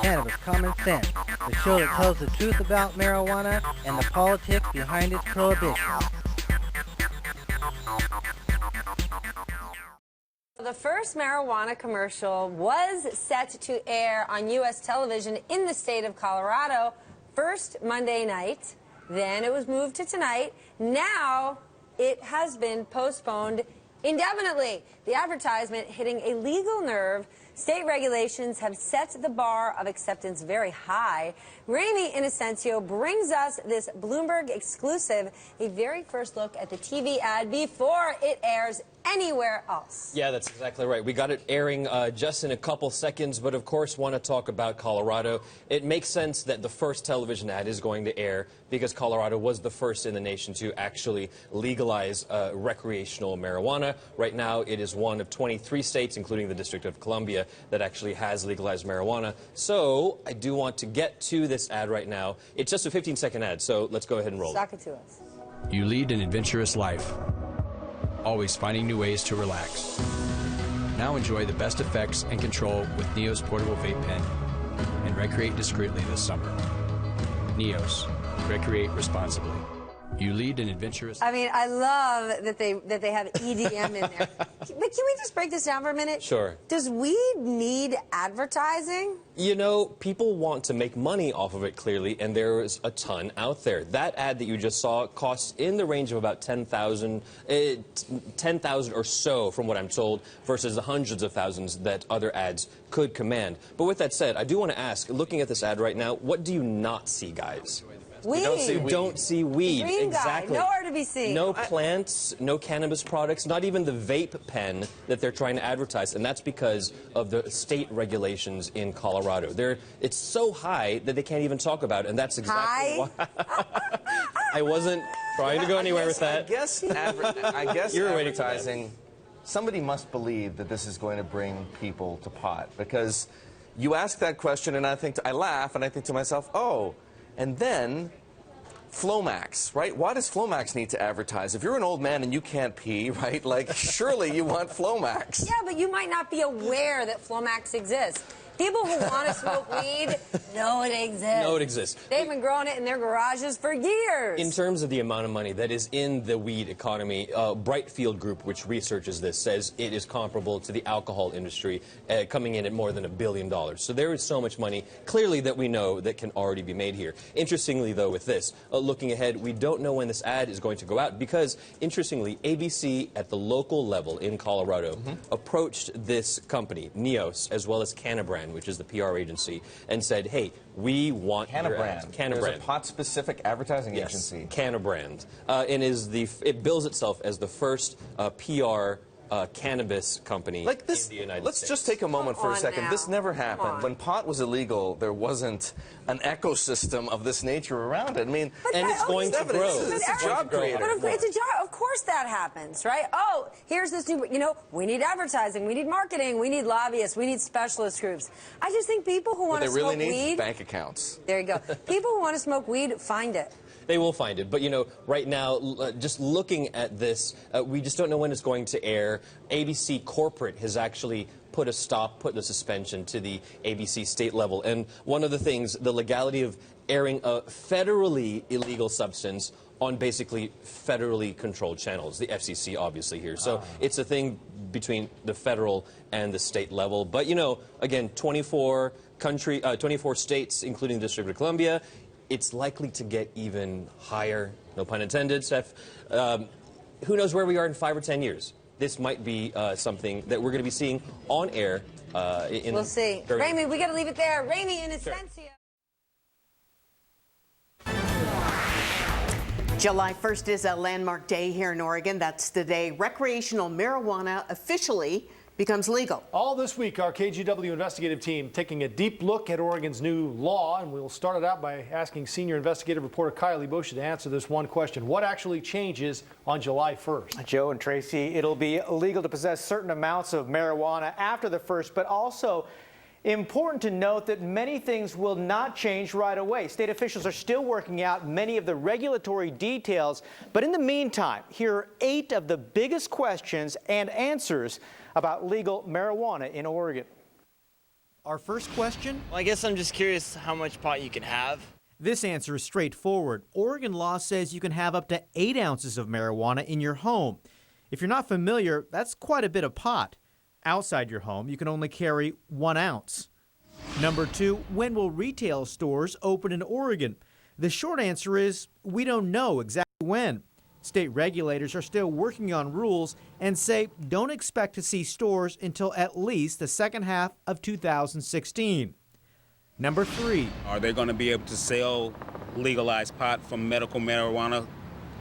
Cannabis Common Sense, the show that tells the truth about marijuana and the politics behind its prohibition. The first marijuana commercial was set to air on U.S. television in the state of Colorado first Monday night. Then it was moved to tonight. Now it has been postponed indefinitely. The advertisement hitting a legal nerve. State regulations have set the bar of acceptance very high. Ramy Inocencio brings us this Bloomberg exclusive, a very first look at the TV ad before it airs anywhere else. Yeah, that's exactly right. We got it airing just in a couple seconds, but of course want to talk about Colorado. It makes sense that the first television ad is going to air because Colorado was the first in the nation to actually legalize recreational marijuana. Right now, it is one of 23 states, including the District of Columbia, that actually has legalized marijuana. So I do want to get to this ad right now. It's just a 15-second ad, so let's go ahead and roll it. Sock it to us. You lead an adventurous life, always finding new ways to relax. Now enjoy the best effects and control with Neos portable vape pen and recreate discreetly this summer. Neos, recreate responsibly. You lead an adventurous... I mean, I love that they have EDM in there. But can we just break this down for a minute? Sure. Does weed need advertising? You know, people want to make money off of it, clearly, and there is a ton out there. That ad that you just saw costs in the range of about $10,000 or so, from what I'm told, versus the hundreds of thousands that other ads could command. But with that said, I do want to ask, looking at this ad right now, what do you not see, guys? Weed. You don't see weed. Green Exactly. guy, nowhere to be seen. No plants, no cannabis products, not even the vape pen that they're trying to advertise, and that's because of the state regulations in Colorado. It's so high that they can't even talk about it, and that's exactly why. I wasn't trying to go anywhere with that. I guess you're advertising. Somebody must believe that this is going to bring people to pot, because you ask that question, and I laugh, and I think to myself, oh. And then, Flomax, right? Why does Flomax need to advertise? If you're an old man and you can't pee, right, like, surely you want Flomax. Yeah, but you might not be aware that Flomax exists. People who want to smoke weed know it exists. Know it exists. They've been growing it in their garages for years. In terms of the amount of money that is in the weed economy, Brightfield Group, which researches this, says it is comparable to the alcohol industry, coming in at more than $1 billion. So there is so much money, clearly, that we know that can already be made here. Interestingly, though, with this, looking ahead, we don't know when this ad is going to go out because, interestingly, ABC at the local level in Colorado approached this company, Neos, as well as Cannabis, which is the PR agency, and said, hey, we want Cannabis. There's a pot-specific advertising agency. Cannabis. And it bills itself as the first PR cannabis company like this, in the United Let's States. just take a moment for a second. Now. This never happened. When pot was illegal, there wasn't an ecosystem of this nature around it. I mean, and it's going to grow. It's a job creator. But it's a job. Of course that happens, right? Oh, here's this new, we need advertising, we need marketing, we need lobbyists, we need specialist groups. I just think people who want to smoke weed... bank accounts. There you go. People who want to smoke weed, find it. They will find it. But, right now, just looking at this, we just don't know when it's going to air. ABC Corporate has actually put a suspension to the ABC state level. And one of the things, the legality of airing a federally illegal substance on basically federally controlled channels, the FCC obviously here. So it's a thing between the federal and the state level. But, again, 24 states, including the District of Columbia, it's likely to get even higher, no pun intended, Seth. Who knows where we are in 5 or 10 years? This might be something that we're going to be seeing on air. We'll see. Ramy, we got to leave it there. Ramy Inocencio. July 1st is a landmark day here in Oregon. That's the day recreational marijuana officially becomes legal. All this week, our KGW investigative team taking a deep look at Oregon's new law, and we'll start it out by asking senior investigative reporter Kylie Bush to answer this one question. What actually changes on July 1st? Joe and Tracy, it'll be illegal to possess certain amounts of marijuana after the 1st, but also important to note that many things will not change right away. State officials are still working out many of the regulatory details, but in the meantime, here are 8 of the biggest questions and answers about legal marijuana in Oregon. our first question? Well, I guess I'm just curious how much pot you can have. This answer is straightforward. Oregon law says you can have up to 8 ounces of marijuana in your home. If you're not familiar, that's quite a bit of pot. Outside your home, you can only carry 1 ounce. Number 2, when will retail stores open in Oregon? The short answer is we don't know exactly when. State regulators are still working on rules and say don't expect to see stores until at least the second half of 2016. Number 3. Are they going to be able to sell legalized pot from medical marijuana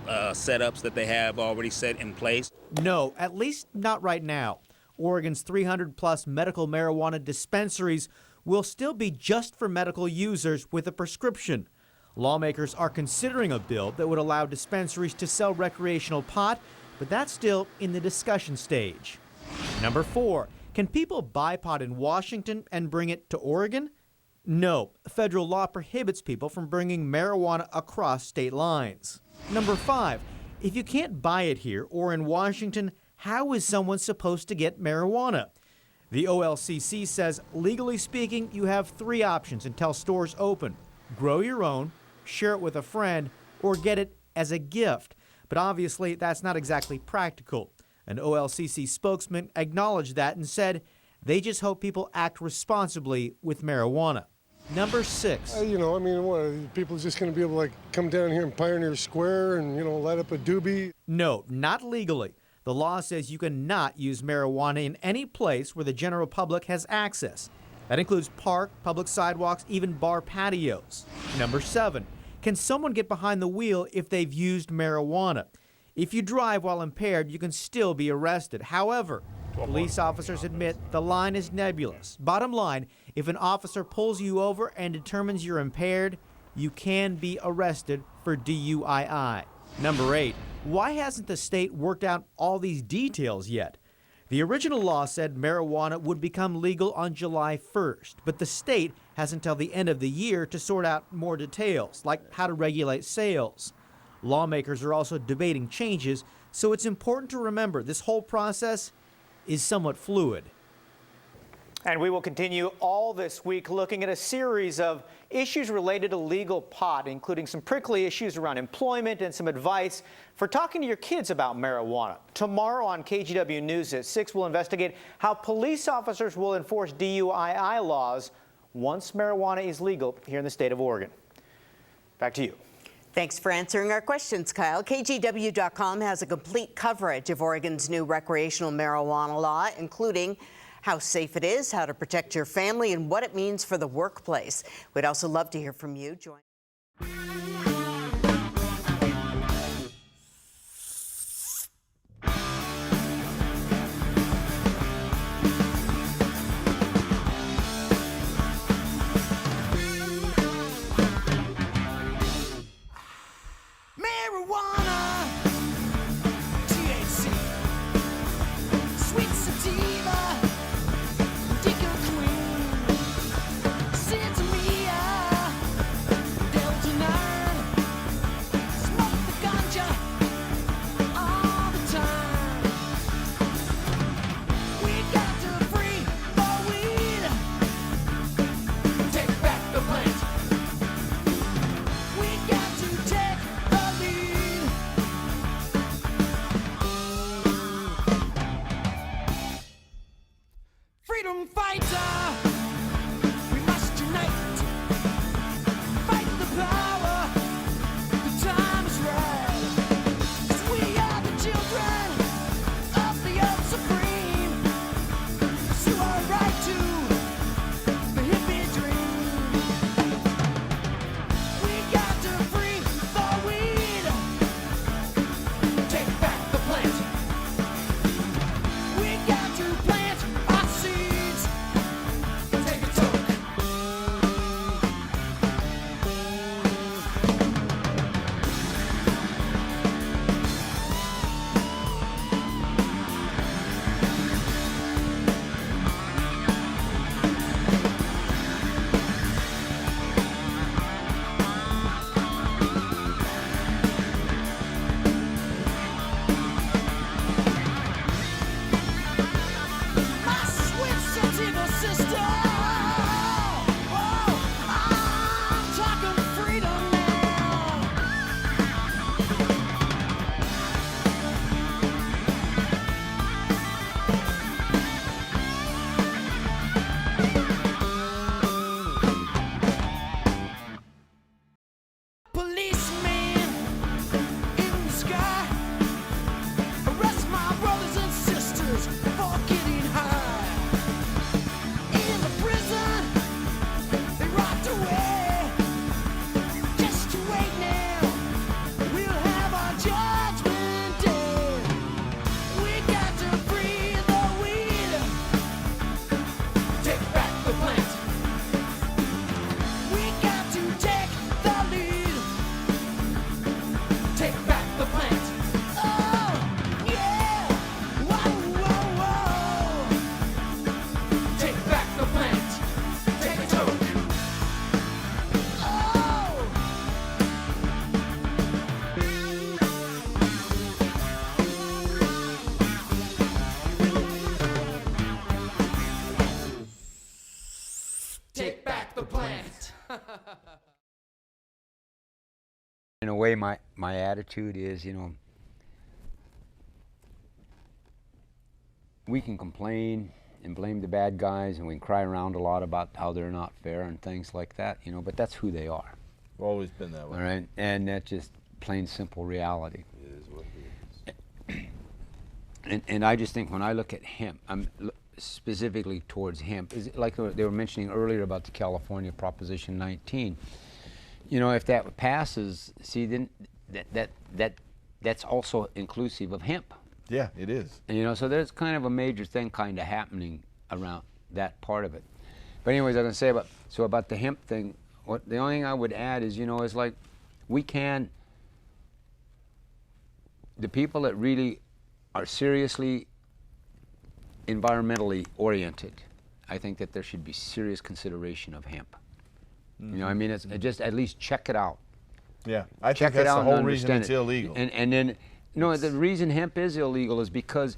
setups that they have already set in place? No, at least not right now. Oregon's 300-plus medical marijuana dispensaries will still be just for medical users with a prescription. Lawmakers are considering a bill that would allow dispensaries to sell recreational pot, but that's still in the discussion stage. Number 4, can people buy pot in Washington and bring it to Oregon? No, federal law prohibits people from bringing marijuana across state lines. Number 5, if you can't buy it here or in Washington, how is someone supposed to get marijuana? The OLCC says, legally speaking, you have 3 options until stores open: grow your own, share it with a friend, or get it as a gift. But obviously, that's not exactly practical. An OLCC spokesman acknowledged that and said they just hope people act responsibly with marijuana. Number 6. What, people just going to be able to come down here in Pioneer Square and, light up a doobie? No, not legally. The law says you cannot use marijuana in any place where the general public has access. That includes park, public sidewalks, even bar patios. Number 7, can someone get behind the wheel if they've used marijuana? If you drive while impaired, you can still be arrested. However, police officers admit the line is nebulous. Bottom line, if an officer pulls you over and determines you're impaired, you can be arrested for DUII. Number 8, why hasn't the state worked out all these details yet? The original law said marijuana would become legal on July 1st, but the state has until the end of the year to sort out more details, like how to regulate sales. Lawmakers are also debating changes, so it's important to remember this whole process is somewhat fluid. And we will continue all this week looking at a series of issues related to legal pot, including some prickly issues around employment and some advice for talking to your kids about marijuana. Tomorrow on KGW News at 6, we'll investigate how police officers will enforce DUII laws once marijuana is legal here in the state of Oregon. Back to you. Thanks for answering our questions, Kyle. KGW.com has a complete coverage of Oregon's new recreational marijuana law, including how safe it is, how to protect your family, and what it means for the workplace. We'd also love to hear from you. Join In a way, my attitude is, we can complain and blame the bad guys, and we can cry around a lot about how they're not fair and things like that, but that's who they are. Always been that way. All right, and that's just plain simple reality. It is what it is. And I just think when I look at hemp, I'm specifically towards hemp, is like they were mentioning earlier about the California Proposition 19. If that passes, see, then that's also inclusive of hemp. Yeah, it is. And, so there's kind of a major thing kind of happening around that part of it. But anyways, I'm going to say about the hemp thing, the only thing I would add is, is like the people that really are seriously environmentally oriented, I think that there should be serious consideration of hemp. It's just at least check it out. Yeah, I think that's the whole reason it's illegal. And then, the reason hemp is illegal is because,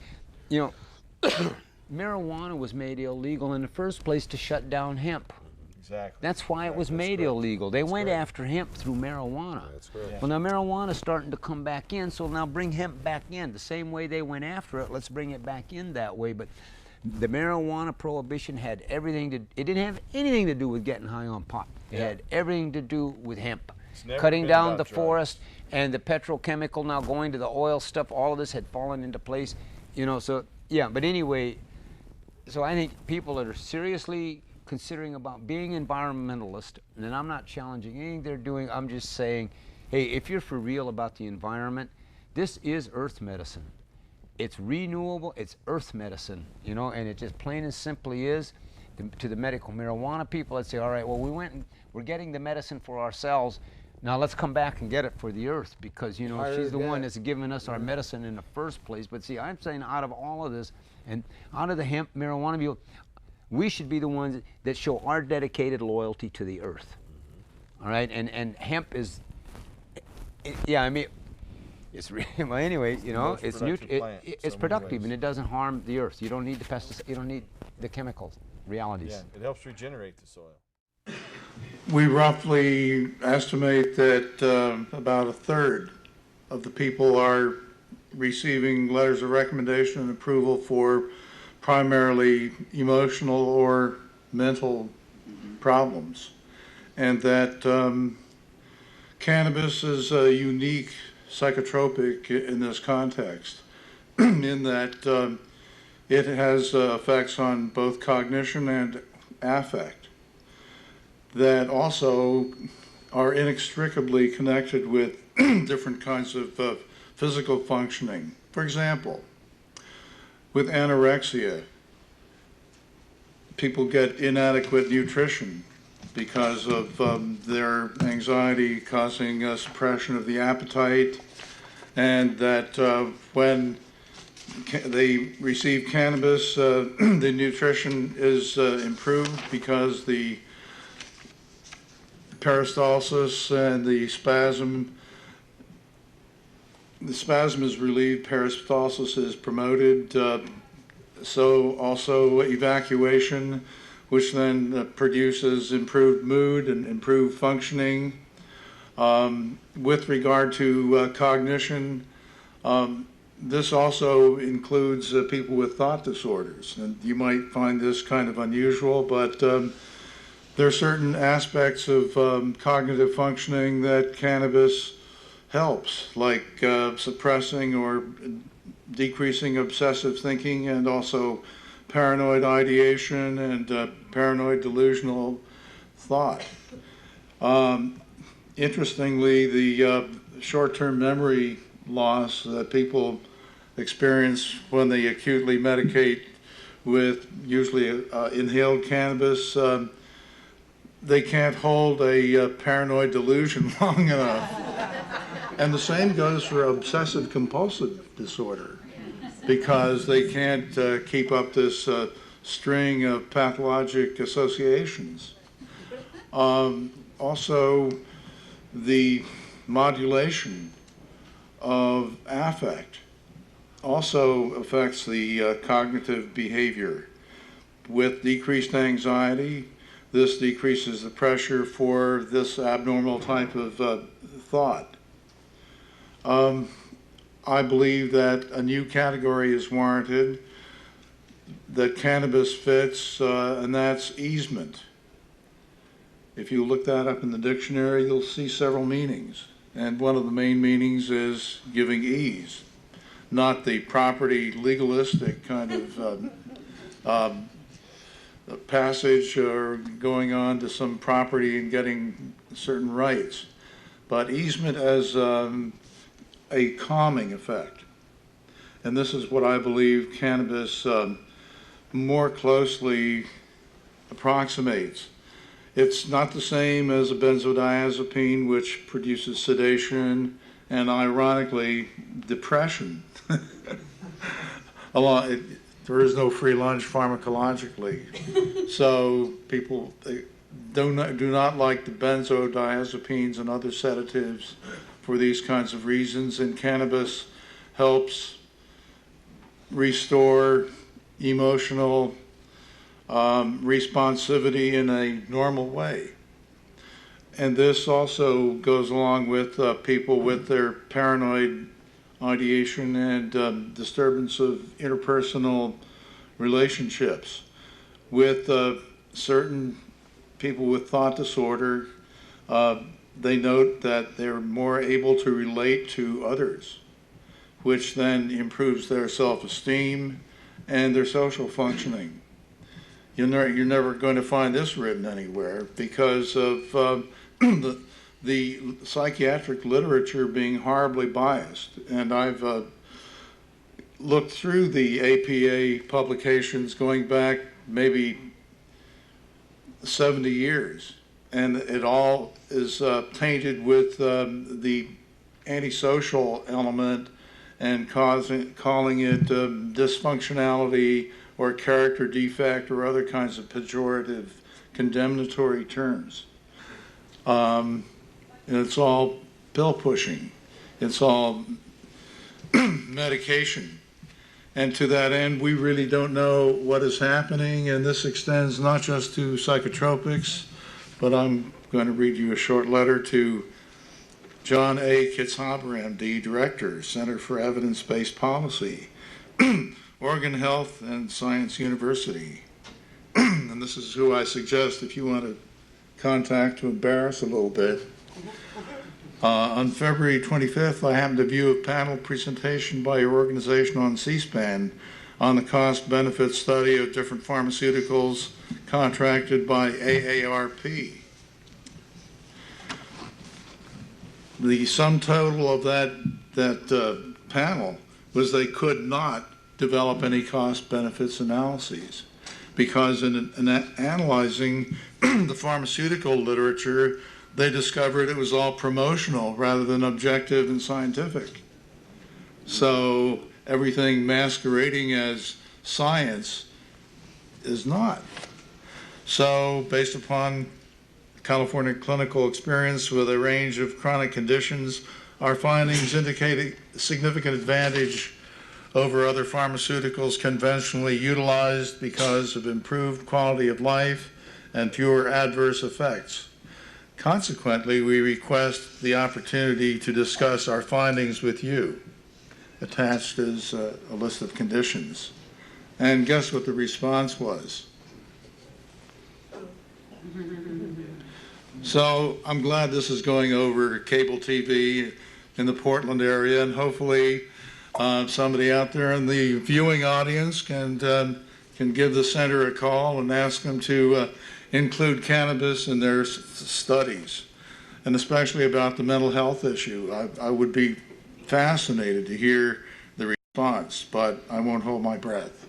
marijuana was made illegal in the first place to shut down hemp. Exactly. That's why it was made illegal. They went after hemp through marijuana. That's correct. Yeah. Well, now marijuana's starting to come back in, so now bring hemp back in. The same way they went after it, let's bring it back in that way. But the marijuana prohibition had everything to, it didn't have anything to do with getting high on pot. It had everything to do with hemp. Cutting down the forest and the petrochemical now going to the oil stuff, all of this had fallen into place. But anyway, so I think people that are seriously considering about being environmentalist, and I'm not challenging anything they're doing, I'm just saying, hey, if you're for real about the environment, this is earth medicine. It's renewable, it's earth medicine, and it just plain and simply is. To the medical marijuana people, I'd say, all right, well, we're getting the medicine for ourselves. Now let's come back and get it for the earth, because she's the one that's given us our medicine in the first place. But see, I'm saying out of all of this, and out of the hemp marijuana people, we should be the ones that show our dedicated loyalty to the earth. All right, and hemp is, it's well, anyway, it's it's productive and it doesn't harm the earth. You don't need the pesticides, you don't need the chemicals, realities. Yeah, it helps regenerate the soil. We roughly estimate that about a third of the people are receiving letters of recommendation and approval for primarily emotional or mental problems, and that cannabis is a unique psychotropic in this context, in that it has effects on both cognition and affect that also are inextricably connected with different kinds of physical functioning. For example, with anorexia, people get inadequate nutrition because of their anxiety causing suppression of the appetite, and that when they receive cannabis, the nutrition is improved because the peristalsis and the spasm is relieved, peristalsis is promoted, so also evacuation, which then produces improved mood and improved functioning. With regard to cognition, this also includes people with thought disorders, and you might find this kind of unusual, but there are certain aspects of cognitive functioning that cannabis helps, like suppressing or decreasing obsessive thinking, and also paranoid ideation and paranoid delusional thought. Interestingly, the short-term memory loss that people experience when they acutely medicate with usually inhaled cannabis, they can't hold a paranoid delusion long enough. And the same goes for obsessive compulsive disorder, because they can't keep up this string of pathologic associations. Also, the modulation of affect also affects the cognitive behavior. With decreased anxiety, this decreases the pressure for this abnormal type of thought. I believe that a new category is warranted that cannabis fits, and that's easement. If you look that up in the dictionary, you'll see several meanings. And one of the main meanings is giving ease, not the property legalistic kind of passage or going on to some property and getting certain rights, but easement as a calming effect. And this is what I believe cannabis more closely approximates. It's not the same as a benzodiazepine, which produces sedation and, ironically, depression. There is no free lunch pharmacologically. So people do not like the benzodiazepines and other sedatives for these kinds of reasons, and cannabis helps restore emotional responsivity in a normal way. And this also goes along with people with their paranoid ideation and disturbance of interpersonal relationships. With certain people with thought disorder, they note that they're more able to relate to others, which then improves their self-esteem and their social functioning. You're never going to find this written anywhere because of the psychiatric literature being horribly biased. And I've looked through the APA publications going back maybe 70 years, and it all is tainted with the antisocial element and calling it dysfunctionality or character defect or other kinds of pejorative, condemnatory terms. And it's all pill pushing. It's all medication. And to that end, we really don't know what is happening, and this extends not just to psychotropics, but I'm going to read you a short letter to John A. Kitzhaber, MD, Director, Center for Evidence-Based Policy, Oregon Health and Science University. And this is who I suggest if you want to contact to embarrass a little bit. On February 25th, I happened to view a panel presentation by your organization on C-SPAN on the cost-benefit study of different pharmaceuticals contracted by AARP. The sum total of that panel was they could not develop any cost-benefits analyses because in analyzing the pharmaceutical literature, they discovered it was all promotional rather than objective and scientific. So everything masquerading as science is not. So based upon California clinical experience with a range of chronic conditions, our findings indicate a significant advantage over other pharmaceuticals conventionally utilized because of improved quality of life and fewer adverse effects. Consequently, we request the opportunity to discuss our findings with you. Attached is a list of conditions. And guess what the response was? So I'm glad this is going over cable TV in the Portland area, and hopefully somebody out there in the viewing audience can give the center a call and ask them to include cannabis in their studies, and especially about the mental health issue. I would be fascinated to hear the response, but I won't hold my breath.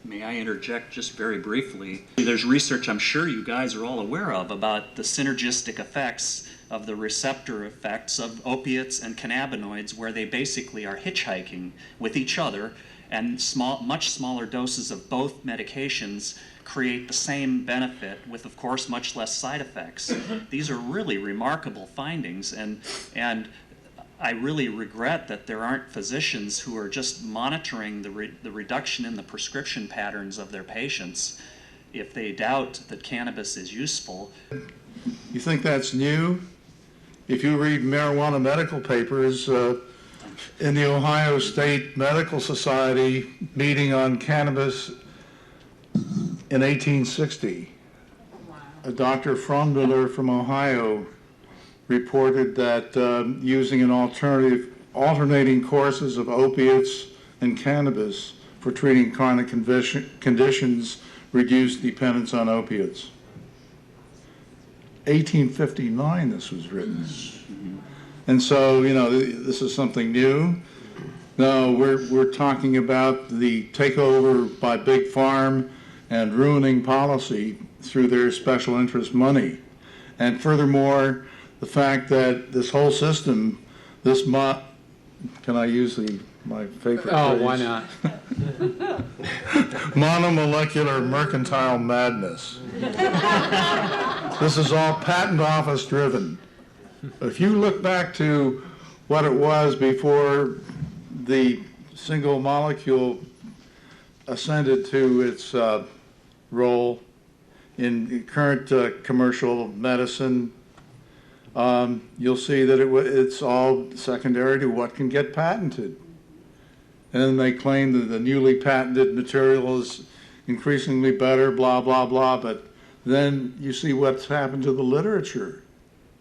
May I interject just very briefly? There's research I'm sure you guys are all aware of about the synergistic effects of the receptor effects of opiates and cannabinoids, where they basically are hitchhiking with each other, and much smaller doses of both medications create the same benefit with, of course, much less side effects. These are really remarkable findings, and I really regret that there aren't physicians who are just monitoring the reduction in the prescription patterns of their patients if they doubt that cannabis is useful. You think that's new? If you read marijuana medical papers, in the Ohio State Medical Society meeting on cannabis in 1860, Dr. Frommuller from Ohio reported that using an alternating courses of opiates and cannabis for treating chronic conditions reduced dependence on opiates. 1859 this was written. And so, you know, this is something new. No, we're talking about the takeover by Big Farm and ruining policy through their special interest money. And furthermore, the fact that this whole system, can I use my favorite phrase? Oh, why not? Monomolecular mercantile madness. This is all patent office driven. If you look back to what it was before the single molecule ascended to its role in current commercial medicine, you'll see that it's all secondary to what can get patented. And then they claim that the newly patented material is increasingly better, blah, blah, blah, but then you see what's happened to the literature.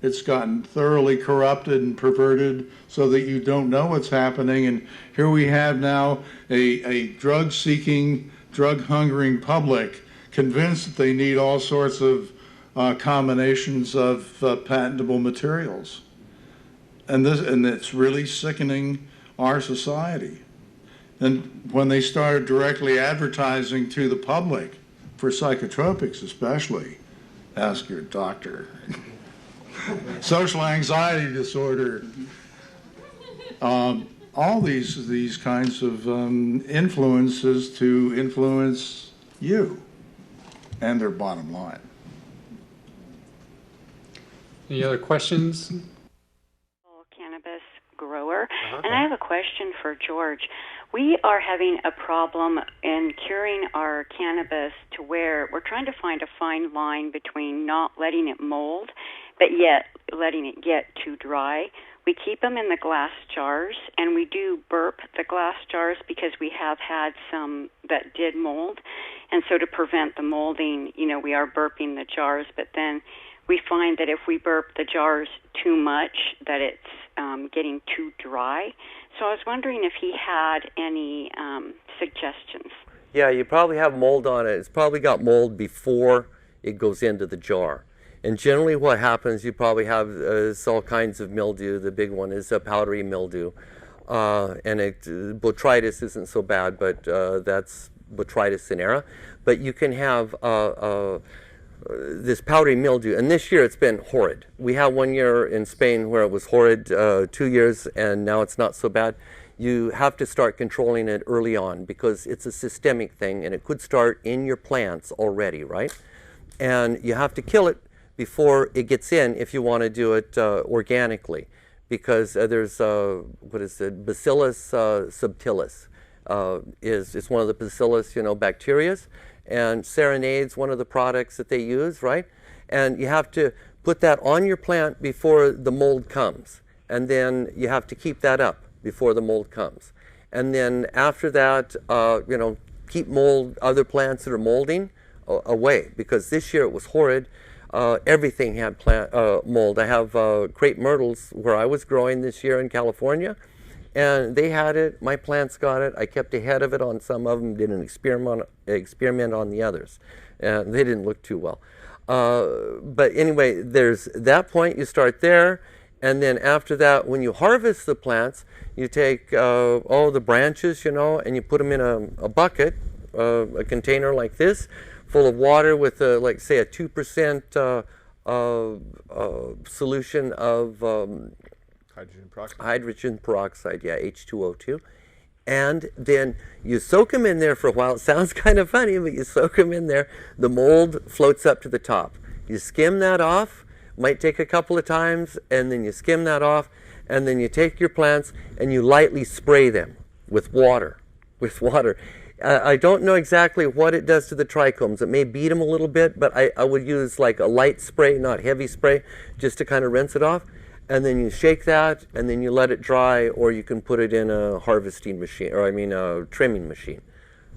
It's gotten thoroughly corrupted and perverted so that you don't know what's happening. And here we have now a drug-seeking, drug-hungering public convinced that they need all sorts of combinations of patentable materials. And it's really sickening our society. And when they started directly advertising to the public, for psychotropics especially, ask your doctor. Social anxiety disorder, all these kinds of influences to influence you and their bottom line. Any other questions? Cannabis grower, and I have a question for George. We are having a problem in curing our cannabis to where we're trying to find a fine line between not letting it mold, but yet letting it get too dry. We keep them in the glass jars, and we do burp the glass jars because we have had some that did mold. And so to prevent the molding, you know, we are burping the jars, but then we find that if we burp the jars too much, that it's getting too dry. So I was wondering if he had any suggestions. Yeah, you probably have mold on it. It's probably got mold before it goes into the jar. And generally what happens, you probably have all kinds of mildew. The big one is a powdery mildew. And botrytis isn't so bad, but that's botrytis cinerea. But you can have this powdery mildew, and this year it's been horrid. We had 1 year in Spain where it was horrid, 2 years, and now it's not so bad. You have to start controlling it early on because it's a systemic thing, and it could start in your plants already, right? And you have to kill it before it gets in if you want to do it organically, because there's Bacillus subtilis is one of the bacillus, bacterias. And Serenade's one of the products that they use, right? And you have to put that on your plant before the mold comes. And then you have to keep that up before the mold comes. And then after that, keep other plants that are molding away, because this year it was horrid. Everything had mold. I have crepe myrtles where I was growing this year in California, and they had it. My plants got it. I kept ahead of it on some of them, did an experiment on the others, and they didn't look too well. But anyway, there's that point. You start there, and then after that, when you harvest the plants, you take all the branches, and you put them in a bucket, a container like this, full of water with, like say, a 2% solution of hydrogen peroxide, yeah, H2O2. And then you soak them in there for a while. It sounds kind of funny, but you soak them in there. The mold floats up to the top. You skim that off. Might take a couple of times, and then you skim that off, and then you take your plants and you lightly spray them with water. I don't know exactly what it does to the trichomes. It may beat them a little bit, but I would use like a light spray, not heavy spray, just to kind of rinse it off. And then you shake that, and then you let it dry, or you can put it in a harvesting machine, or a trimming machine.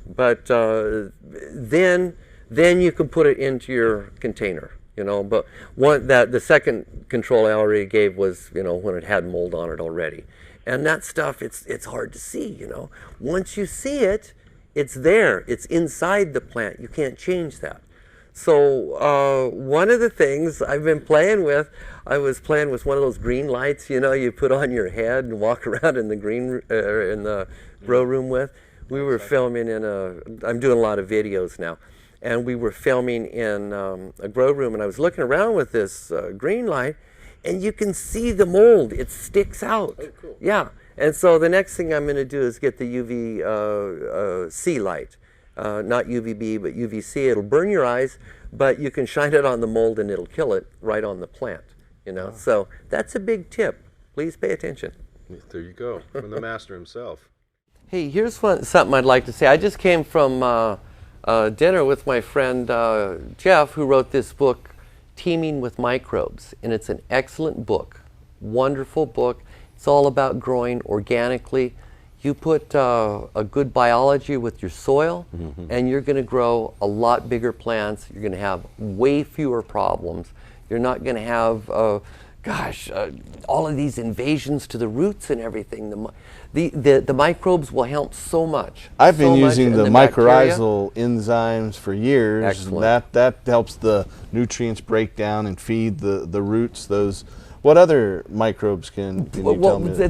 But then you can put it into your container, But the second control I already gave was, when it had mold on it already. And that stuff, it's hard to see, Once you see it, it's there. It's inside the plant. You can't change that. So one of the things I've been playing with, I was playing with one of those green lights, you put on your head and walk around in the in the grow room with. We were filming I'm doing a lot of videos now, and we were filming in a grow room, and I was looking around with this green light, and you can see the mold. It sticks out. Oh, cool. Yeah. And so the next thing I'm going to do is get the UVC light. Not UVB, but UVC. It'll burn your eyes, but you can shine it on the mold and it'll kill it right on the plant, Wow. So that's a big tip. Please pay attention. There you go, from the master himself. Hey, here's something I'd like to say. I just came from dinner with my friend Jeff, who wrote this book, Teaming with Microbes, and it's an excellent book, wonderful book. It's all about growing organically. You put a good biology with your soil, and you're going to grow a lot bigger plants. You're going to have way fewer problems. You're not going to have, all of these invasions to the roots and everything. The microbes will help so much. I've been using the mycorrhizal enzymes for years. Excellent. That helps the nutrients break down and feed the roots. What other microbes can you tell me the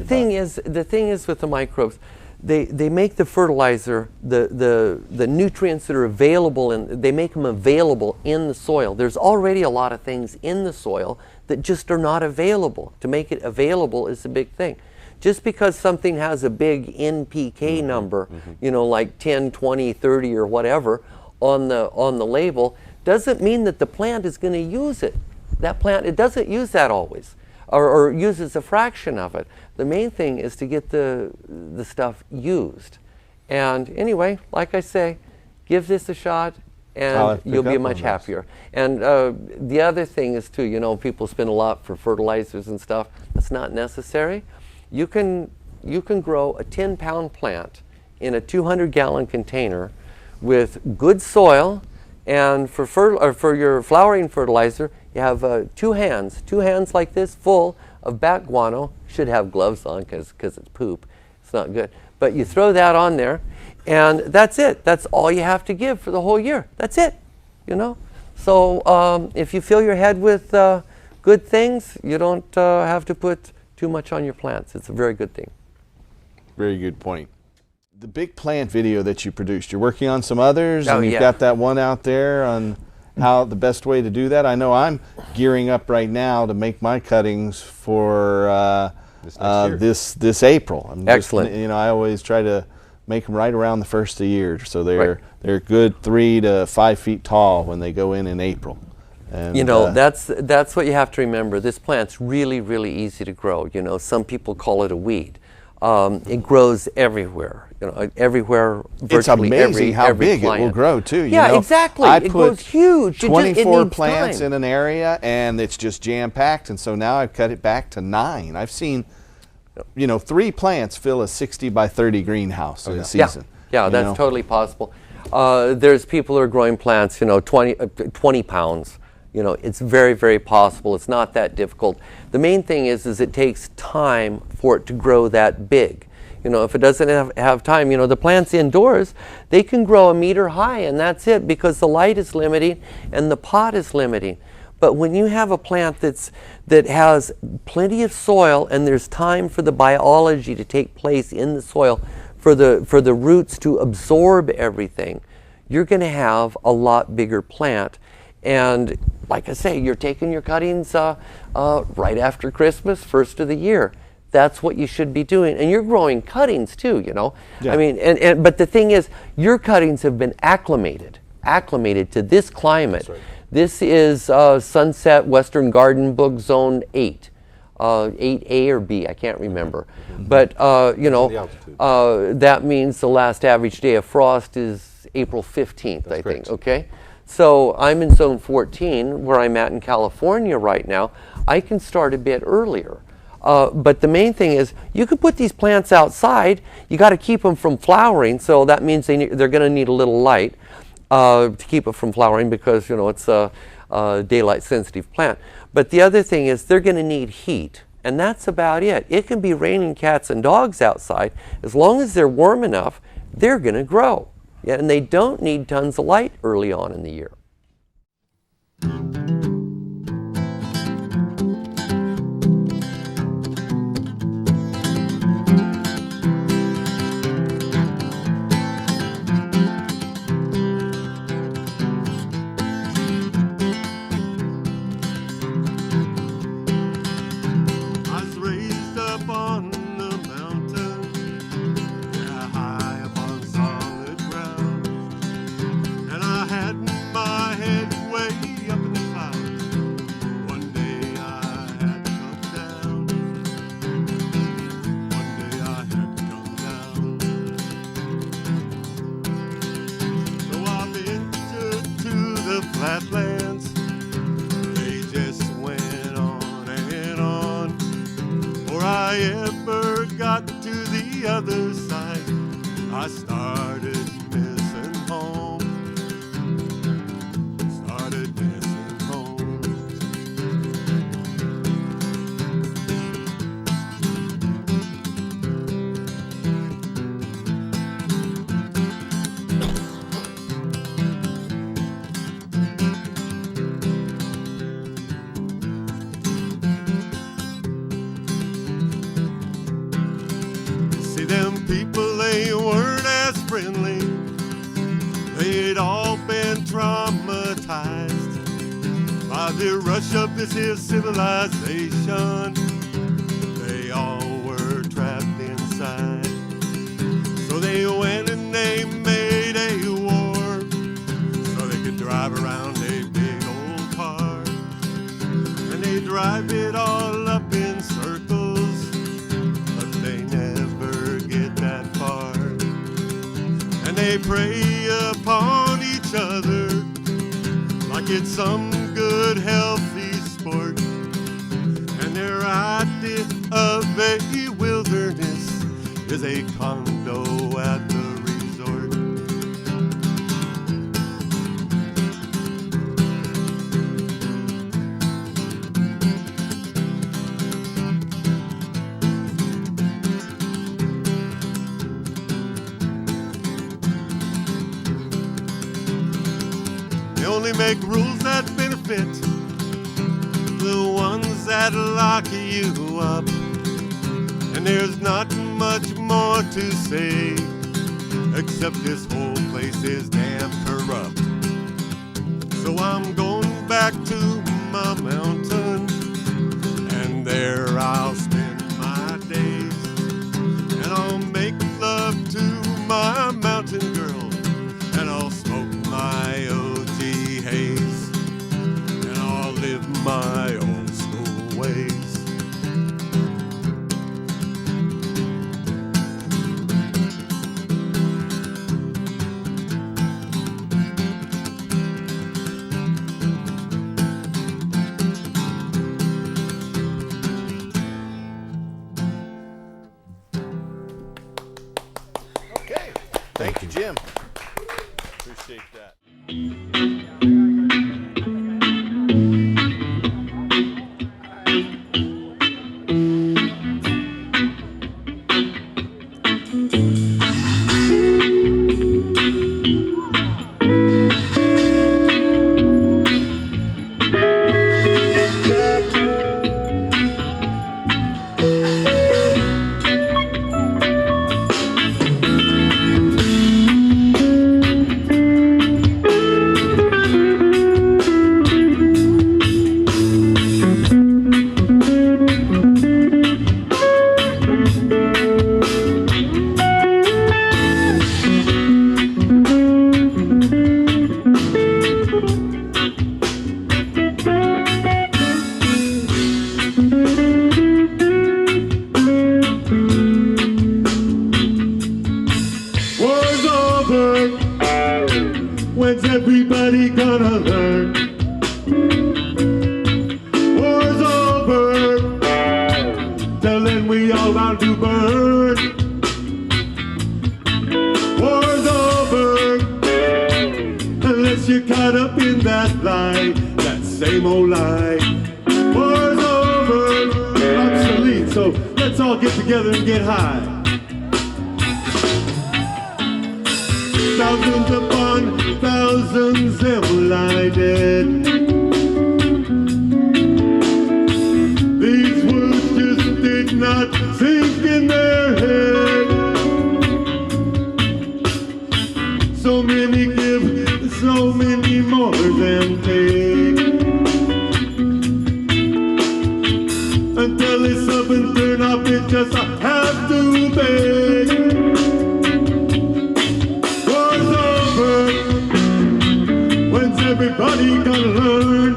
thing is with the microbes, they make the fertilizer, the nutrients that are available, they make them available in the soil. There's already a lot of things in the soil that just are not available. To make it available is a big thing. Just because something has a big NPK number, like 10, 20, 30 or whatever on the label, doesn't mean that the plant is going to use it. That plant, it doesn't use that always. Or uses a fraction of it. The main thing is to get the stuff used. And anyway, like I say, give this a shot and you'll be much happier. And the other thing is too, people spend a lot for fertilizers and stuff. That's not necessary. You can grow a 10-pound plant in a 200-gallon container with good soil, and for your flowering fertilizer, you have two hands like this full of bat guano. Should have gloves on because it's poop. It's not good. But you throw that on there, and that's it. That's all you have to give for the whole year. That's it, So if you fill your head with good things, you don't have to put too much on your plants. It's a very good thing. Very good point. The big plant video that you produced, you're working on some others, and you've got that one out there on how the best way to do that. I know I'm gearing up right now to make my cuttings for this April. Excellent. I always try to make them right around the first of the year, so they're good 3 to 5 feet tall when they go in April. And, that's what you have to remember. This plant's really, really easy to grow. Some people call it a weed. It grows everywhere. Everywhere. It's amazing how big it will grow too. Exactly. It grows huge. 24 plants in an area, and it's just jam packed. And so now I've cut it back to 9. I've seen, 3 plants fill a 60 by 30 greenhouse in a season. Yeah, that's totally possible. There's people who are growing plants, 20 pounds. It's very, very possible. It's not that difficult. The main thing is it takes time for it to grow that big. If it doesn't have time, the plants indoors, they can grow 1 meter high, and that's it, because the light is limiting and the pot is limiting. But when you have a plant that has plenty of soil, and there's time for the biology to take place in the soil, for the roots to absorb everything, you're going to have a lot bigger plant. And like I say, you're taking your cuttings right after Christmas, first of the year. That's what you should be doing. And you're growing cuttings too, Yeah. I mean, but the thing is, your cuttings have been acclimated to this climate. That's right. This is Sunset Western Garden Book Zone 8. 8A or B, I can't remember. But, you know, that means the last average day of frost is April 15th, I think, okay? So I'm in zone 14, where I'm at in California right now. I can start a bit earlier. But the main thing is, you can put these plants outside. You got to keep them from flowering, so that means they're going to need a little light to keep it from flowering, because, you know, it's a daylight sensitive plant. But the other thing is, they're going to need heat, and that's about it. It can be raining cats and dogs outside. As long as they're warm enough, they're going to grow. Yeah, and they don't need tons of light early on in the year. Flatlands, they just went on and on. Before I ever got to the other side, I started missing home. Started missing home. Them people, they weren't as friendly. They'd all been traumatized by the rush of this here civilization. They all were trapped inside. So they went and they made a war so they could drive around a big old car. And they drive it all up in circles, but they never get that far. And they prey upon each other like it's some good healthy sport. And their idea of a wilderness is a condo at the resort. They only make rules that benefit the ones that lock you up. And there's not much more to say, except this whole place is damn corrupt. So I'm going back to my mountain, and there I'll spend my days. And I'll make love to my mountain girl, and I'll smoke my OG haze, and I'll live my old school ways. Okay. Thank you, Jim. Appreciate that. until then we all bound to burn. War's over, unless you're caught up in that lie, that same old lie. War's over, obsolete, so let's all get together and get high. Thousands upon thousands am I dead. These words just did not sink in their head. So many give, so many more than take. Until it's up and turn off, it just have to beg. War's over, when's everybody gonna learn?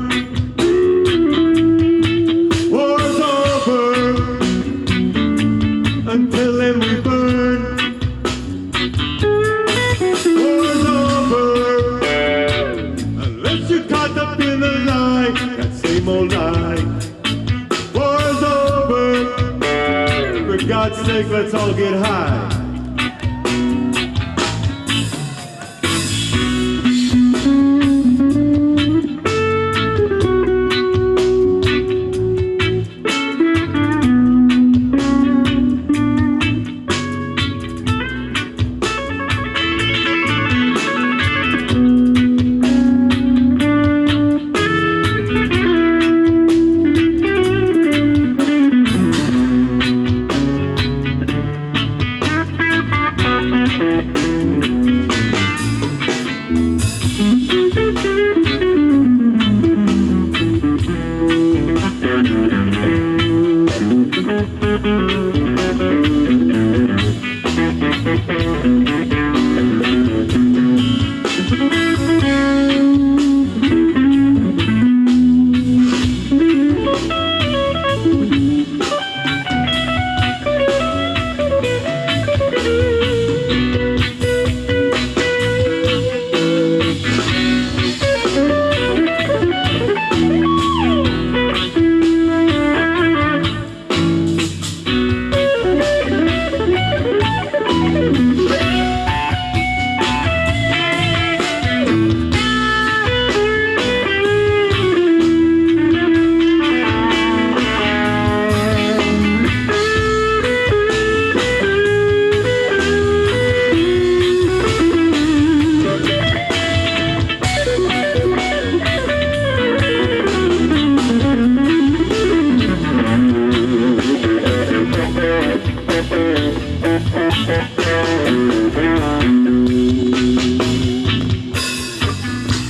War's over, until then we burn. War's over, unless you're caught up in a lie, that same old lie. War's over, for God's sake, let's all get high.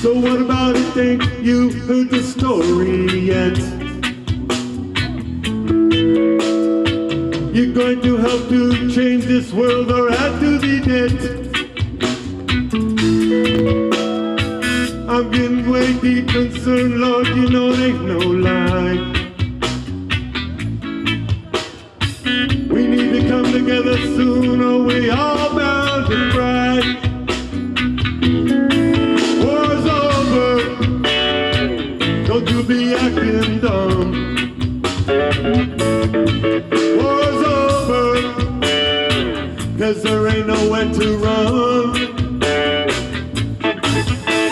So what about it? Think you heard the story yet? You're going to help to change this world or add to the debt. I'm getting way deep concerned, Lord, you know it ain't no lie. We need to come together soon or we all bound to cry. War's over, don't you be acting dumb. War's over, 'cause there ain't nowhere to run.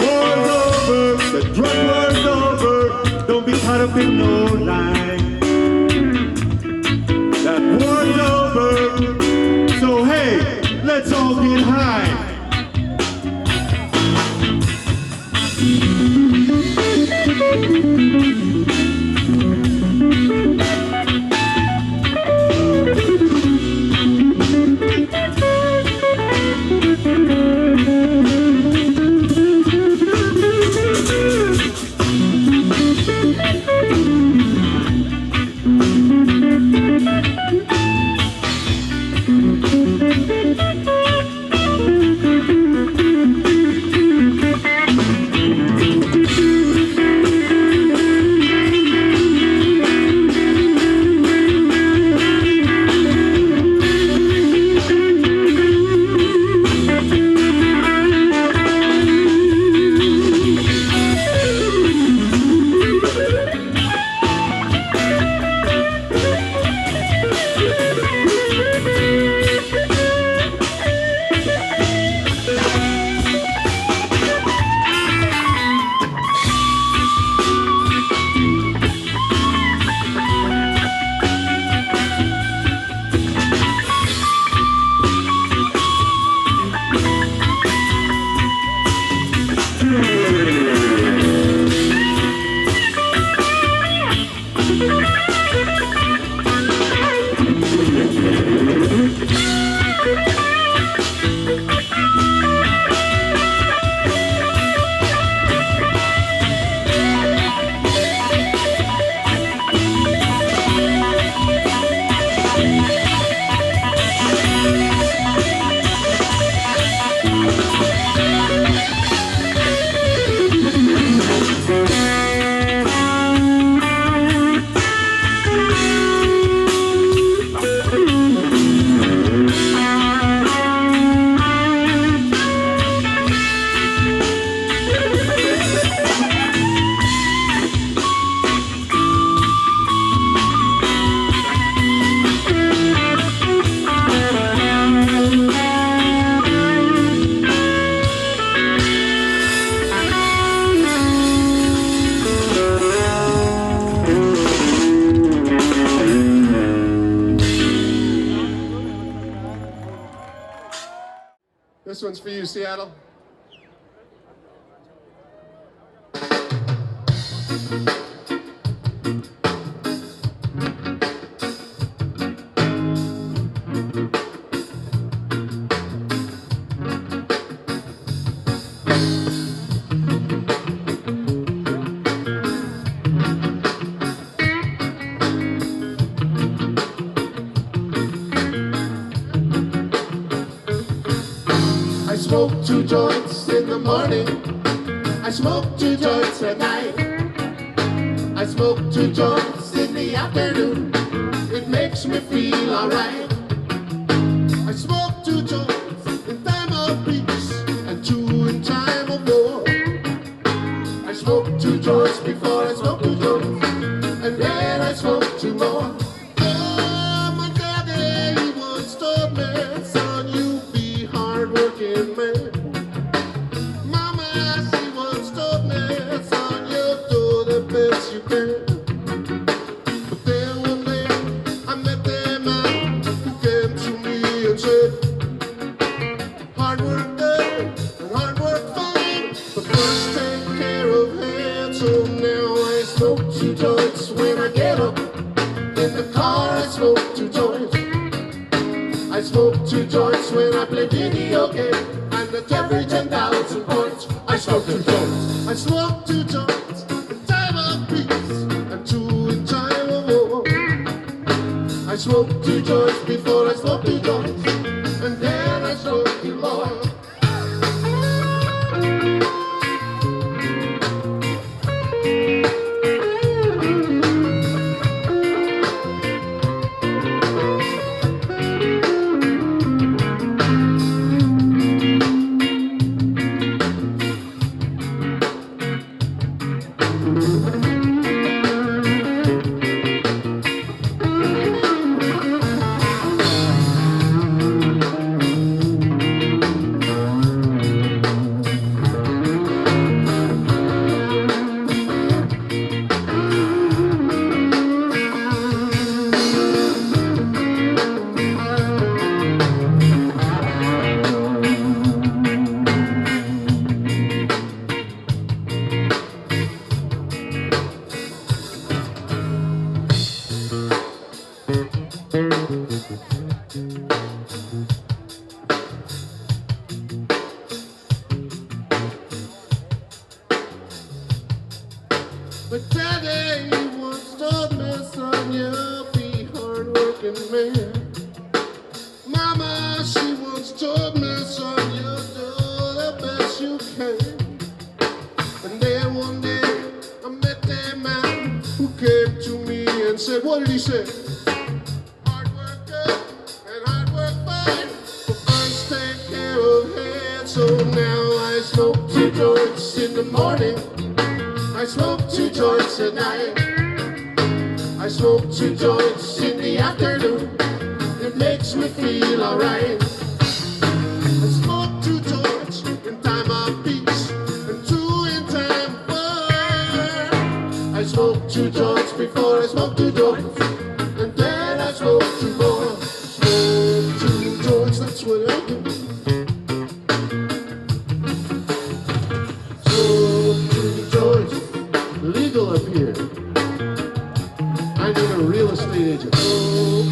War's over, the drug war's over, don't be caught up in no lie. That war's over, so hey, let's all get high. This one's for you, Seattle. I smoke 2 joints in the morning. I smoke 2 joints at night. I smoke 2 joints in the afternoon. It makes me feel alright. I smoke 2 joints in time of peace and 2 in time of war. I smoke 2 joints before I smoke 2 joints, and then I smoke 2 more. Oh, my daddy once told me, son, you be hard-working man. Mama, she once told me, son, you do the best you can. But then one day I met that man who came to me and said, hard work good and hard work fine, but first take care of head. So now I smoke 2 joints when I get up. In the car I smoke 2 joints. I smoke 2 joints when I play video game, and at every 10,000 points I smoke 2 joints. I smoke 2 joints in time of peace and 2 in time of war. I smoke 2 joints before I smoke 2 joints, and then I smoke 2 more. But daddy once told me, son, you'll be hard-working man. Mama, she once told me, son, you'll do the best you can. And then one day I met that man who came to me and said, what did he say? Hard work good and hard work fine, but first take care of head. So now I smoke 2 joints in the morning. I smoke 2 joints at night. I smoke 2 joints in the afternoon. It makes me feel alright. I smoke 2 joints in time of peace and 2 in time of war. I smoke 2 joints before I smoke 2 joints, and then I smoke 2 more. Smoke 2 joints, that's what I do. Smoke 2 joints. Legal up here. I need a real estate agent. Oh,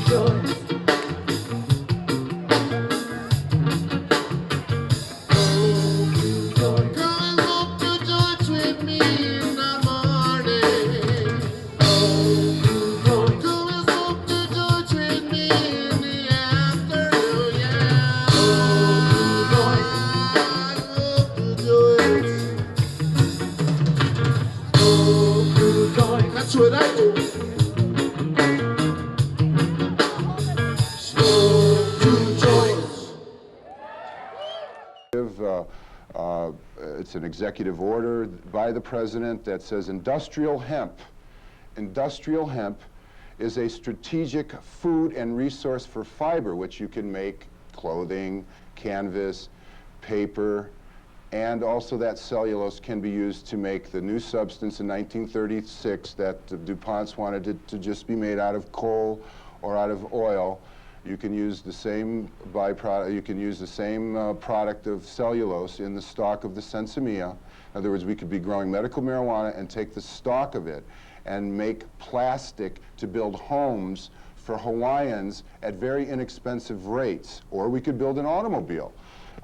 joints. Come and smoke 2 joints with me in the morning. Come and smoke 2 joints with me in the afternoon. Yeah. That's what I do. Smoke 2 joints. It's an executive order by the president that says industrial hemp. Industrial hemp is a strategic food and resource for fiber, which you can make clothing, canvas, paper, and also that cellulose can be used to make the new substance in 1936 that the DuPonts wanted it to just be made out of coal or out of oil. You can use the same byproduct, you can use the same product of cellulose in the stalk of the sensimilla. In other words, we could be growing medical marijuana and take the stalk of it and make plastic to build homes for Hawaiians at very inexpensive rates. Or we could build an automobile.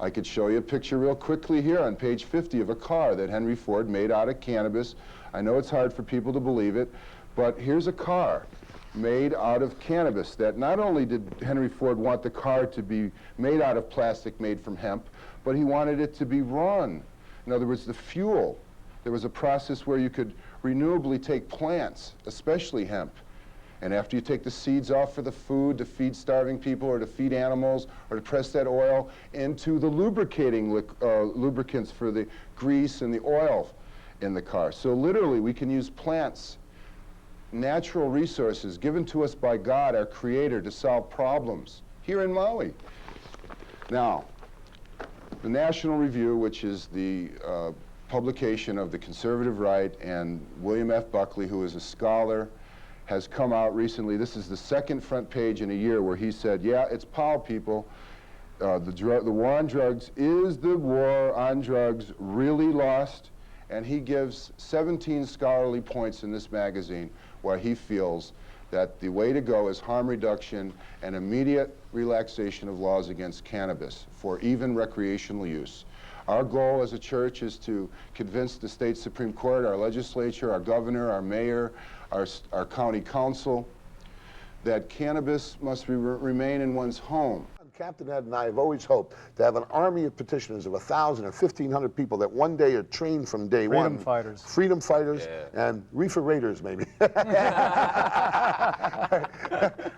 I could show you a picture real quickly here on page 50 of a car that Henry Ford made out of cannabis. I know it's hard for people to believe it, but here's a car made out of cannabis that not only did Henry Ford want the car to be made out of plastic made from hemp, but he wanted it to be run. In other words, the fuel. There was a process where you could renewably take plants, especially hemp, and after you take the seeds off for the food to feed starving people or to feed animals or to press that oil into the lubricating lubricants for the grease and the oil in the car. So literally we can use plants, natural resources given to us by God, our Creator, to solve problems here in Maui. Now, the National Review, which is the publication of the conservative right, and William F. Buckley, who is a scholar, has come out recently. This is the second front page in a year where he said, yeah, it's Powell, people. The war on drugs, is the war on drugs really lost? And he gives 17 scholarly points in this magazine where he feels that the way to go is harm reduction and immediate relaxation of laws against cannabis for even recreational use. Our goal as a church is to convince the state Supreme Court, our legislature, our governor, our mayor, our county council, that cannabis must remain in one's home. Captain Ed and I have always hoped to have an army of petitioners of 1,000 or 1,500 people that one day are trained from day one. Freedom fighters. Freedom fighters and reefer raiders, maybe.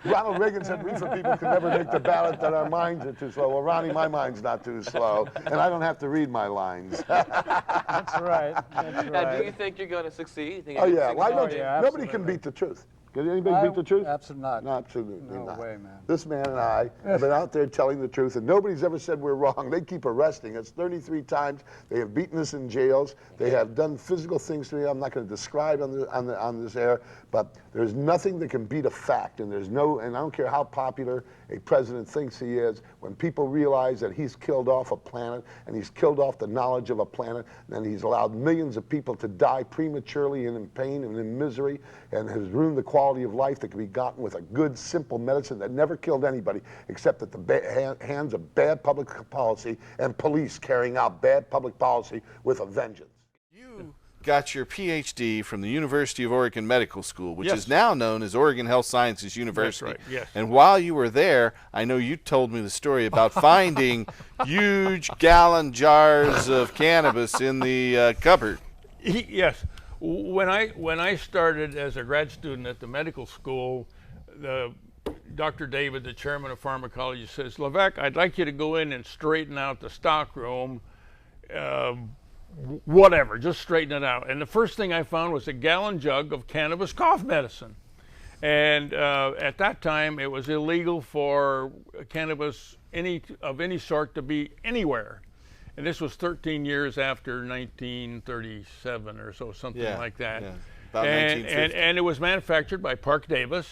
Ronald Reagan said reefer people could never make the ballot, that our minds are too slow. Well, Ronnie, my mind's not too slow, and I don't have to read my lines. That's right. That's right. Now, do you think you're going to succeed? Oh, yeah. Well, nobody can beat the truth. Can anybody beat the truth? Absolutely not. No, absolutely No not. way, man. This man and I have been out there telling the truth, and nobody's ever said we're wrong. They keep arresting us 33 times. They have beaten us in jails. They have done physical things to me I'm not going to describe on this air, but there's nothing that can beat a fact, and there's no, and I don't care how popular a president thinks he is, when people realize that he's killed off a planet, and he's killed off the knowledge of a planet, and he's allowed millions of people to die prematurely and in pain and in misery, and has ruined the quality of life that can be gotten with a good, simple medicine that never killed anybody except at the hands of bad public policy and police carrying out bad public policy with a vengeance. You got your PhD from the University of Oregon Medical School, which is now known as Oregon Health Sciences University. That's right, yes. And while you were there, I know you told me the story about finding huge gallon jars of cannabis in the cupboard. Yes. When I started as a grad student at the medical school, Dr. David, the chairman of pharmacology, says, Levesque, I'd like you to go in and straighten out the stockroom, whatever, just straighten it out. And the first thing I found was a gallon jug of cannabis cough medicine. And at that time, it was illegal for cannabis of any sort to be anywhere. And this was 13 years after 1937 or so, something like that. Yeah. About 1950. And it was manufactured by Park Davis.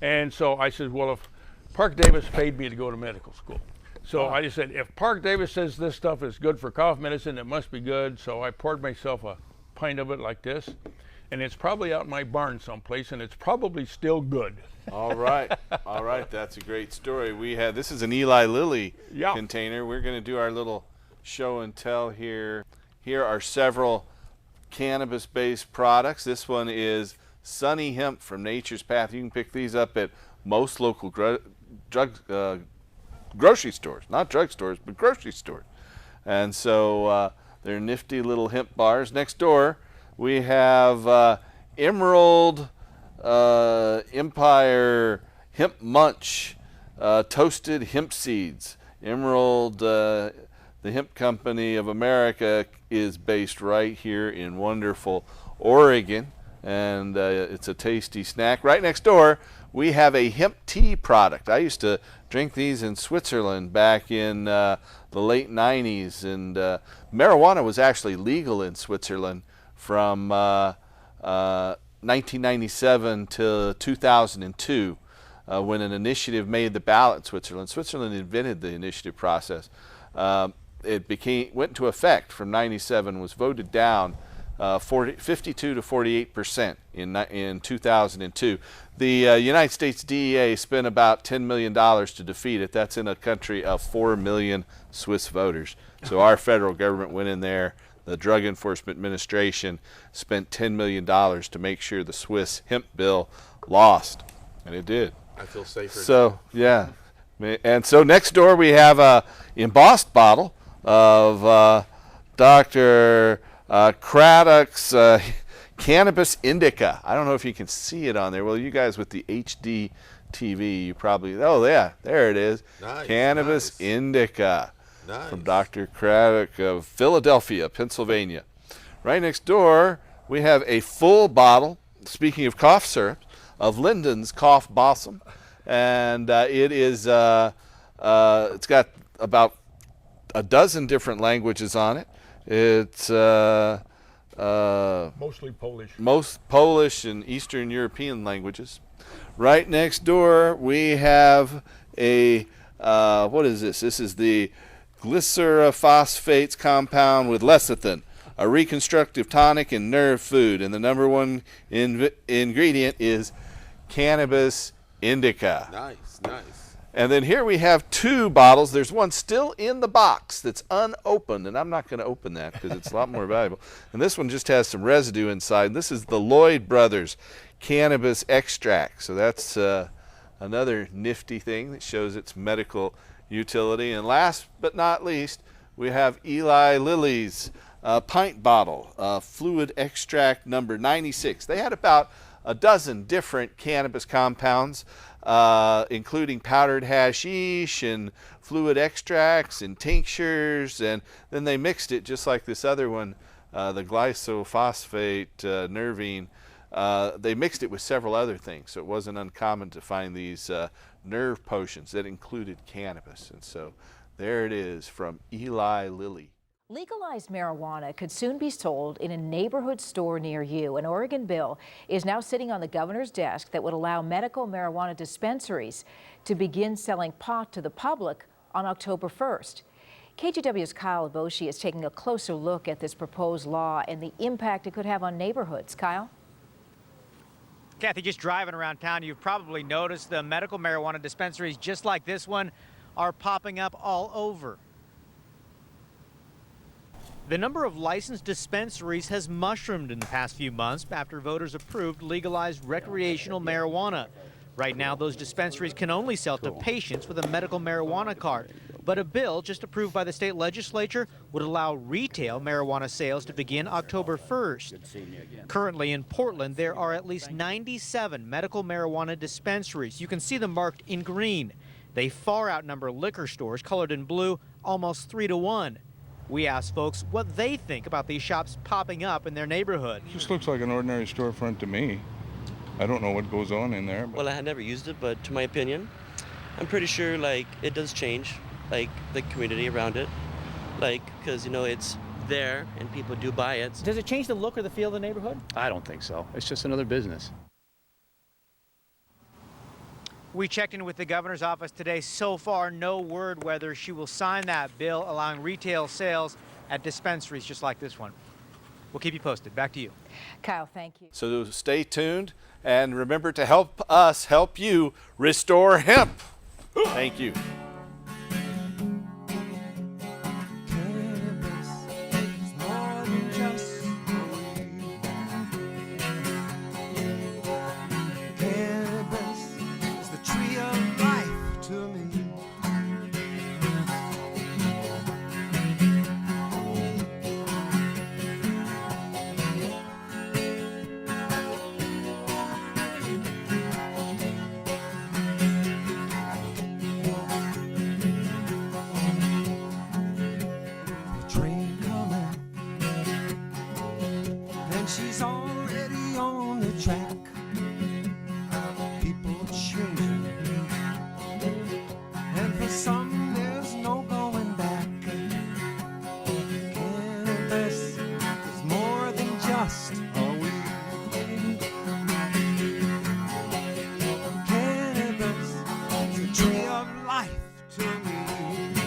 And so I said, well, if Park Davis paid me to go to medical school. So I just said, if Park Davis says this stuff is good for cough medicine, it must be good. So I poured myself a pint of it like this. And it's probably out in my barn someplace, and it's probably still good. All right. All right. That's a great story. This is an Eli Lilly container. We're going to do our little show and tell here. Here are several cannabis-based products. This one is Sunny Hemp from Nature's Path. You can pick these up at most local grocery stores, not drugstores, but grocery stores. And so they're nifty little hemp bars. Next door, we have Emerald Empire Hemp Munch, toasted hemp seeds. Emerald, the hemp company of America, is based right here in wonderful Oregon, and it's a tasty snack. Right next door, we have a hemp tea product. I used to drink these in Switzerland back in the late 90s, and marijuana was actually legal in Switzerland from 1997 to 2002. when an initiative made the ballot in Switzerland. Switzerland invented the initiative process. It went into effect from '97, was voted down 52 to 48% in 2002. The United States DEA spent about $10 million to defeat it. That's in a country of 4 million Swiss voters. So our federal government went in there. The Drug Enforcement Administration spent $10 million to make sure the Swiss hemp bill lost, and it did. I feel safer. So yeah, and so next door we have a embossed bottle of Dr. Craddock's Cannabis Indica. I don't know if you can see it on there. Well, you guys with the HD TV, you probably, oh yeah, there it is. Nice, Cannabis nice. Indica. Nice. From Dr. Craddock of Philadelphia, Pennsylvania. Right next door, we have a full bottle, speaking of cough syrup, of Linden's Cough Balsam. And it's got about a dozen different languages on it. It's Mostly Polish. most Polish and Eastern European languages. Right next door, we have a, what is this? This is the glycerophosphates compound with lecithin, a reconstructive tonic and nerve food, and the number one ingredient is Cannabis Indica. Nice, nice. And then here we have two bottles. There's one still in the box that's unopened, and I'm not going to open that because it's a lot more valuable. And this one just has some residue inside. And this is the Lloyd Brothers Cannabis Extract. So that's another nifty thing that shows its medical utility. And last but not least, we have Eli Lilly's pint bottle, fluid extract number 96. They had about a dozen different cannabis compounds, including powdered hashish and fluid extracts and tinctures, and then they mixed it just like this other one, the glyphosate nervine. They mixed it with several other things, so it wasn't uncommon to find these nerve potions that included cannabis. And so there it is from Eli Lilly. Legalized marijuana could soon be sold in a neighborhood store near you. An Oregon bill is now sitting on the governor's desk that would allow medical marijuana dispensaries to begin selling pot to the public on October 1st. KGW's Kyle Aboshi is taking a closer look at this proposed law and the impact it could have on neighborhoods. Kyle? Kathy, just driving around town, you've probably noticed the medical marijuana dispensaries just like this one are popping up all over. The number of licensed dispensaries has mushroomed in the past few months after voters approved legalized recreational marijuana. Right now, those dispensaries can only sell to patients with a medical marijuana card. But a bill just approved by the state legislature would allow retail marijuana sales to begin October 1st. Currently in Portland, there are at least 97 medical marijuana dispensaries. You can see them marked in green. They far outnumber liquor stores colored in blue, almost 3 to 1. We asked folks what they think about these shops popping up in their neighborhood. Just looks like an ordinary storefront to me. I don't know what goes on in there. Well, I had never used it, but to my opinion, I'm pretty sure like it does change like the community around it, like because you know it's there and people do buy it. Does it change the look or the feel of the neighborhood? I don't think so. It's just another business. We checked in with the governor's office today. So far, no word whether she will sign that bill allowing retail sales at dispensaries just like this one. We'll keep you posted. Back to you. Kyle, thank you. So stay tuned and remember to help us help you restore hemp. Thank you. life to me.